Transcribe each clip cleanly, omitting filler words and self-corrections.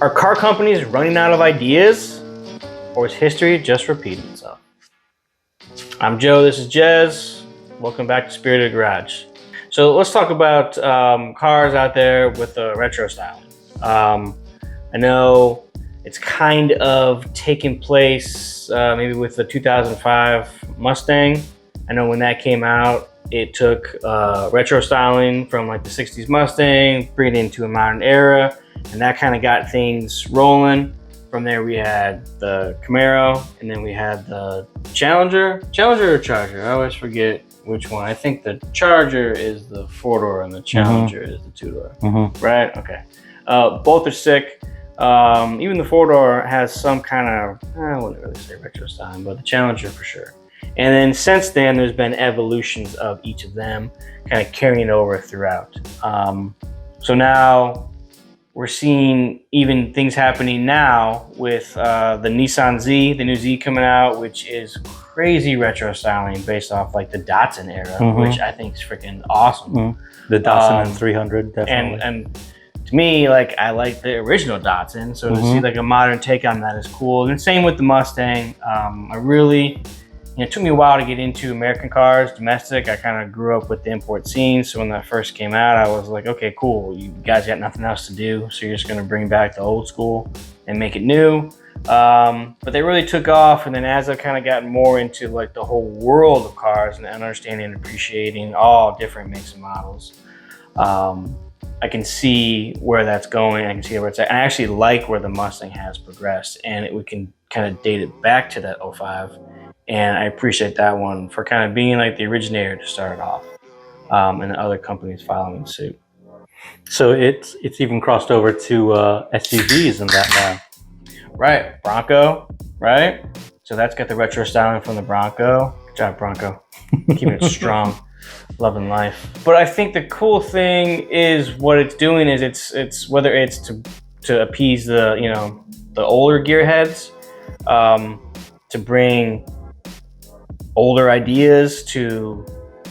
Are car companies running out of ideas, or is history just repeating itself? I'm Joe, this is Jez. Welcome back to Spirited Garage. So let's talk about cars out there with the retro styling. I know it's kind of taken place maybe with the 2005 Mustang. I know when that came out, it took retro styling from like the 60s Mustang, bring it into a modern era, and that kind of got things rolling. From there we had the Camaro, and then we had the Challenger or Charger? I always forget which one. I think the Charger is the 4-door and the Challenger is the 2-door, right? Okay. Both are sick. Even the 4-door has some kind of, I wouldn't really say retro styling, but the Challenger for sure. And then since then, there's been evolutions of each of them kind of carrying over throughout. So now we're seeing even things happening now with the Nissan Z, the new Z coming out, which is crazy retro styling based off like the Datsun era, which I think is freaking awesome. The Datsun 300, definitely. And to me, like, I like the original Datsun, so to see like a modern take on that is cool. And same with the Mustang. It took me a while to get into American cars, domestic. I kind of grew up with the import scene. So when that first came out, I was like, okay, cool. You guys got nothing else to do. So you're just going to bring back the old school and make it new. But they really took off. And then as I've kind of gotten more into like the whole world of cars and understanding and appreciating all different makes and models, I can see where that's going. I can see where it's at. And I actually like where the Mustang has progressed, and we can kind of date it back to that 05. And I appreciate that one for kind of being like the originator to start it off, and other companies following suit. So it's even crossed over to SUVs and that now. Right, Bronco, right? So that's got the retro styling from the Bronco. Good job, Bronco. Keeping it strong, loving life. But I think the cool thing is what it's doing is it's whether it's to appease the the older gearheads, to bring older ideas to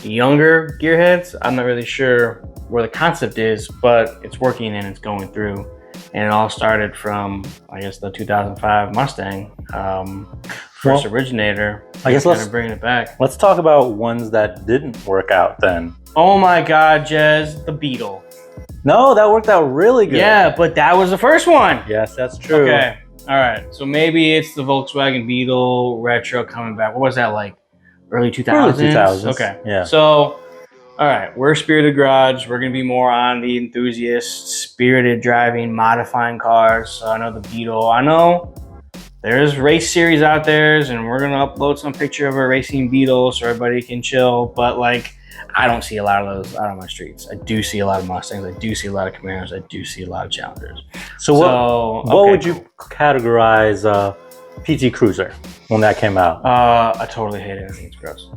younger gearheads. I'm not really sure where the concept is, but it's working and it's going through. And it all started from, I guess, the 2005 Mustang, first originator. I guess let's bring it back. Let's talk about ones that didn't work out then. Oh my God, Jez, the Beetle. No, that worked out really good. Yeah, but that was the first one. Yes, that's true. Okay, all right. So maybe it's the Volkswagen Beetle retro coming back. What was that like? Early 2000s? Early 2000s. Okay. Yeah. So, all right, we're Spirited Garage. We're going to be more on the enthusiast, spirited driving, modifying cars. So I know the Beetle. I know there's race series out there, and we're going to upload some picture of a racing Beetle so everybody can chill. But, like, I don't see a lot of those out on my streets. I do see a lot of Mustangs. I do see a lot of Camaros. I do see a lot of Challengers. So what would you categorize PT Cruiser when that came out? I totally hate it. I think it's gross.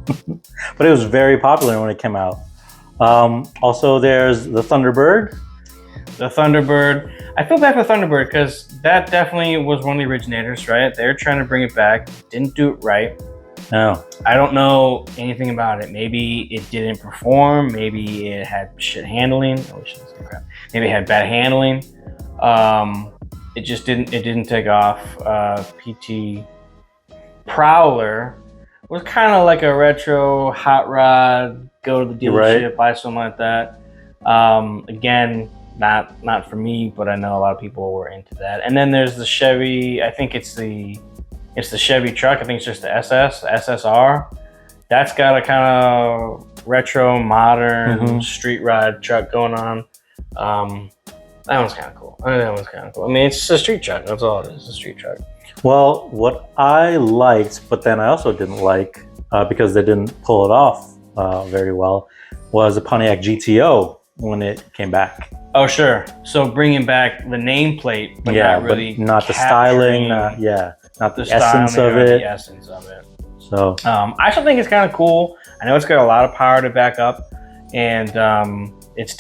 But it was very popular when it came out. Also, there's the Thunderbird. The Thunderbird. I feel bad for Thunderbird because that definitely was one of the originators, right? They're trying to bring it back. Didn't do it right. No. I don't know anything about it. Maybe it didn't perform. Maybe it had shit handling. Oh, shit, crap. Maybe it had bad handling. It just didn't take off. PT Prowler was kind of like a retro hot rod, go to the dealership, buy something like that. Again, not for me, but I know a lot of people were into that. And then there's the Chevy, I think it's the Chevy truck. I think it's just the SSR. That's got a kind of retro, modern street ride truck going on. That one's kind of cool. I mean, it's a street truck. That's all it is, a street truck. Well, what I liked, but then I also didn't like, because they didn't pull it off very well, was a Pontiac GTO when it came back. Oh, sure. So bringing back the nameplate, but not really, but not the styling, not the essence of it. The essence of it. So I still think it's kind of cool. I know it's got a lot of power to back up, and it's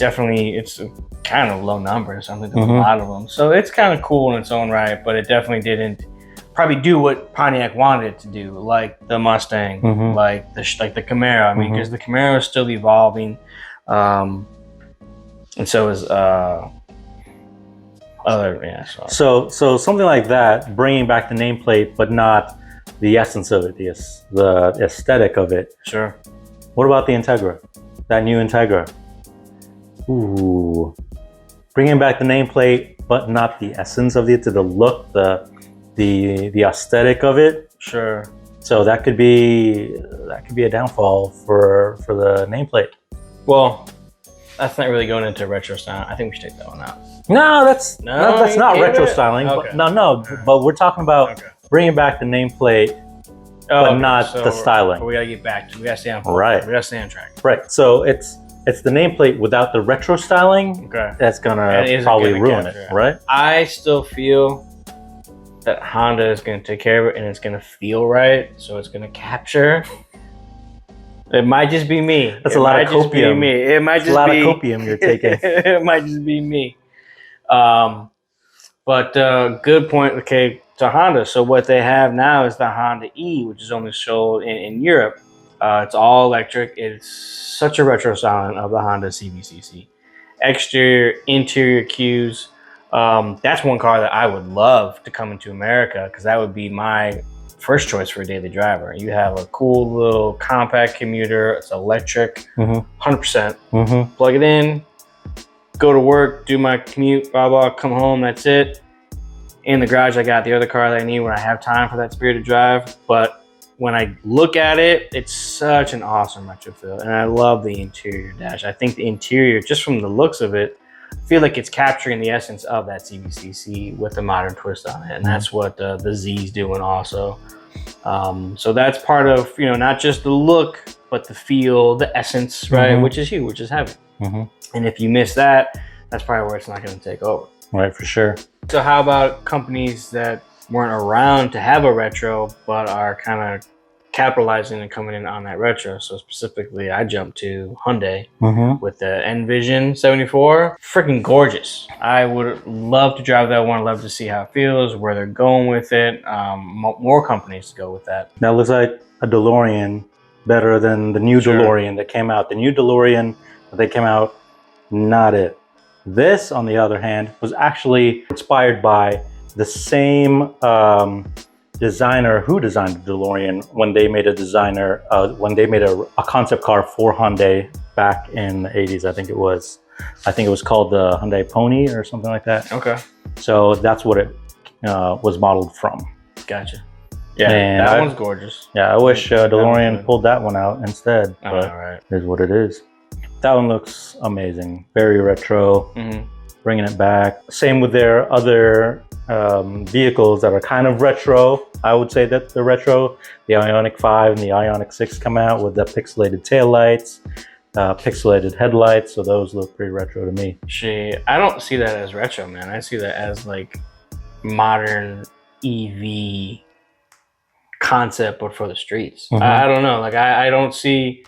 kind of low numbers. I think there's a lot of them, so it's kind of cool in its own right. But it definitely didn't probably do what Pontiac wanted it to do, like the Mustang, like the Camaro. I mean, because the Camaro is still evolving, and so is Oh, yeah. So So something like that, bringing back the nameplate, but not the essence of it, the aesthetic of it. sure. What about the Integra? That new Integra? Ooh, bringing back the nameplate, but not the essence of it, to the look, the aesthetic of it. Sure. So that could be a downfall for the nameplate. Well, that's not really going into retro style. I think we should take that one out. No, that's you not gave retro it? styling. Okay. But no. But we're talking about Okay. bringing back the nameplate, but not the styling. We gotta get back to. We gotta stay on. Right. We gotta stay on track. Right. So it's the nameplate without the retro styling. Okay. That's gonna It isn't probably gonna ruin capture it, it. right? I still feel that Honda is gonna take care of it, and it's gonna feel right. So it's gonna capture. It might just be me. That's It a lot might of just be copium. me. It might It's just a lot be of copium you're taking. It might just be me. But good point. Okay, to Honda. So what they have now is the Honda E, which is only sold in Europe. It's all electric. It's such a retro styling of the Honda CBCC. Exterior, interior cues. That's one car that I would love to come into America because that would be my first choice for a daily driver. You have a cool little compact commuter. It's electric, 100%. Plug it in, go to work, do my commute, blah, blah, come home, that's it. In the garage, I got the other car that I need when I have time for that Spirited drive. But when I look at it, it's such an awesome retro feel. And I love the interior dash. I think the interior, just from the looks of it, I feel like it's capturing the essence of that CBCC with a modern twist on it. And that's what the Z's doing also. So that's part of, not just the look, but the feel, the essence, right? Which is huge, which is heavy. And if you miss that, that's probably where it's not going to take over. Right, for sure. So how about companies that weren't around to have a retro, but are kind of capitalizing and coming in on that retro? So specifically, I jumped to Hyundai with the Envision 74. Freaking gorgeous. I would love to drive that one. Love to see how it feels, where they're going with it. More companies to go with that. That looks like a DeLorean better than the new DeLorean that came out. The new DeLorean that they came out, not it. This, on the other hand, was actually inspired by the same designer who designed the DeLorean when they made a concept car for Hyundai back in the 80s. I think it was called the Hyundai Pony or something like that. Okay. So that's what it was modeled from. Gotcha. Yeah, And that one's gorgeous. Yeah, I wish That DeLorean one's good. pulled that one out instead, All but right. it is what it is. That one looks amazing. Very retro, bringing it back. Same with their other vehicles that are kind of retro. I would say that they're retro. The Ioniq 5 and the Ioniq 6 come out with the pixelated taillights, pixelated headlights, so those look pretty retro to me. I don't see that as retro, man. I see that as like modern EV concept, but for the streets. I don't know. Like I don't see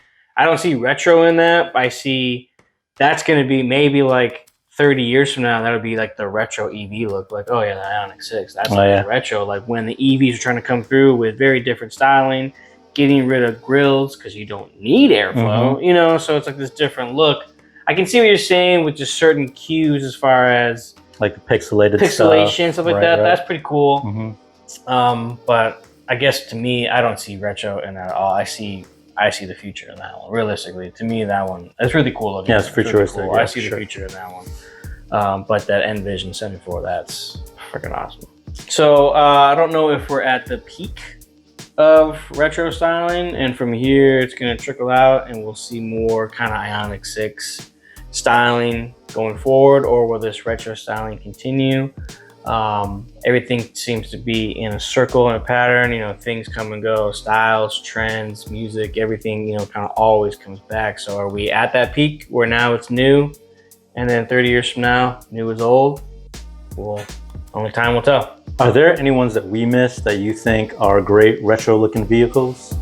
retro in that. I see that's going to be maybe like 30 years from now, that'll be like the retro EV look. Like, oh yeah, the Ioniq 6. That's retro. Like when the EVs are trying to come through with very different styling, getting rid of grills because you don't need airflow, so it's like this different look. I can see what you're saying with just certain cues as far as like the pixelation, stuff like that. Right. That's pretty cool. But I guess to me, I don't see retro in that at all. I see the future in that one. Realistically, to me, that one, it's really cool looking. Yeah, it's futuristic. Really cool. I see the future in that one. But that Envision 74, that's freaking awesome. So I don't know if we're at the peak of retro styling, and from here it's going to trickle out, and we'll see more kind of Ioniq 6 styling going forward, or will this retro styling continue? Everything seems to be in a circle and a pattern, things come and go, styles, trends, music, everything, kind of always comes back. So are we at that peak where now it's new, and then 30 years from now, new is old? Well, only time will tell. Are there any ones that we missed that you think are great retro looking vehicles?